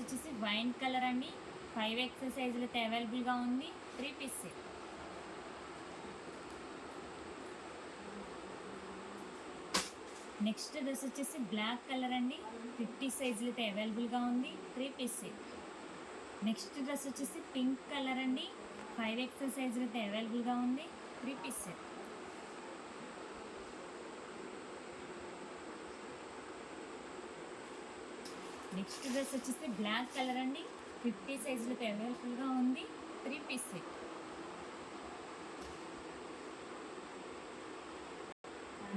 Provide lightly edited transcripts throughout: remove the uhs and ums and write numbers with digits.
వచ్చేసి wine colour అండి, 5XL సైజులో అయితే అవైలబుల్గా ఉంది, 3 పీస్ సెట్. నెక్స్ట్ డ్రెస్ వచ్చేసి బ్లాక్ కలర్ అండి, 50 సైజులో అయితే అవైలబుల్గా ఉంది, 3 పీస్ సెట్. నెక్స్ట్ డ్రెస్ వచ్చేసి పింక్ కలర్ అండి, 5XL సైజులో అయితే అవైలబుల్గా ఉంది, 3 పీస్ సెట్. నెక్స్ట్ డ్రెస్ వచ్చేసి బ్లాక్ కలర్ అండి, 50 సైజులో అయితే అవైలబుల్గా ఉంది, 3 పీస్ సెట్.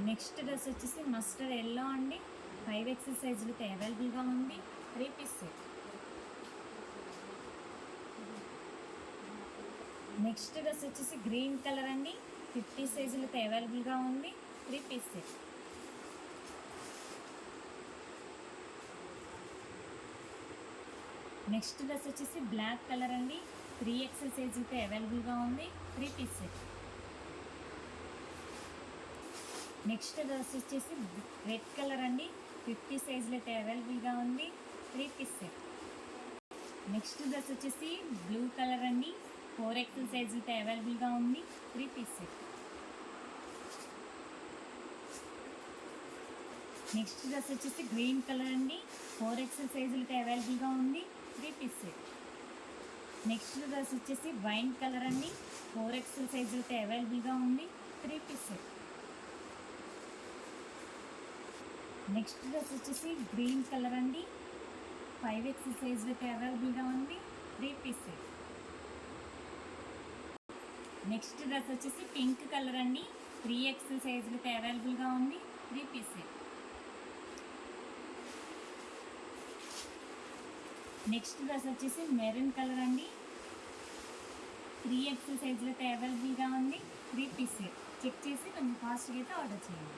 నెక్స్ట్ డ్రెస్ వచ్చేసి మస్టర్డ్ ఎల్లో అండి, 5XL సైజులో అయితే అవైలబుల్గా ఉంది, 3 పీస్ సెట్. నెక్స్ట్ డ్రెస్ వచ్చేసి గ్రీన్ కలర్ అండి, 50 సైజులో అయితే అవైలబుల్గా ఉంది, 3 పీస్ సెట్. నెక్స్ట్ డ్రెస్ వచ్చేసి బ్లాక్ కలర్ అండి, 3XL సైజ్ అయితే అవైలబుల్గా ఉంది, 3 పీస్ సెట్. నెక్స్ట్ డ్రెస్ వచ్చేసి రెడ్ కలర్ అండి, 50 సైజులో అయితే అవైలబుల్గా ఉంది, 3 పీస్ సెట్. నెక్స్ట్ డ్రెస్ వచ్చేసి బ్లూ కలర్ అండి, 4XL సైజ్ అయితే అవైలబుల్గా ఉంది, 3 పీస్ సెట్. నెక్స్ట్ డ్రెస్ వచ్చేసి గ్రీన్ కలర్ అండి, 4XL సైజులు అయితే అవైలబుల్గా ఉంది, 3 పీస్ సెట్. నెక్స్ట్ డ్రెస్ వచ్చేసి వైన్ కలర్ అండి, 4XL సైజులు అయితే అవైలబుల్గా ఉంది, 3 పీస్ సెట్. నెక్స్ట్ డ్రెస్ వచ్చేసి గ్రీన్ కలర్ అండి, 5XL సైజులు అయితే అవైలబుల్గా ఉంది, 3 పీస్ సెట్. నెక్స్ట్ డ్రెస్ వచ్చేసి పింక్ కలర్ అండి, 3XL సైజులు అయితే అవైలబుల్గా ఉంది, 3 పీస్ సెట్. నెక్స్ట్ డ్రెస్ వచ్చేసి మెరూన్ కలర్ అండి, 3XL సైజులో అయితే అవైలబుల్గా ఉంది, 3 పీస్ సెట్. చెక్ చేసి కొంచెం ఫాస్ట్గా అయితే ఆర్డర్ చేయండి.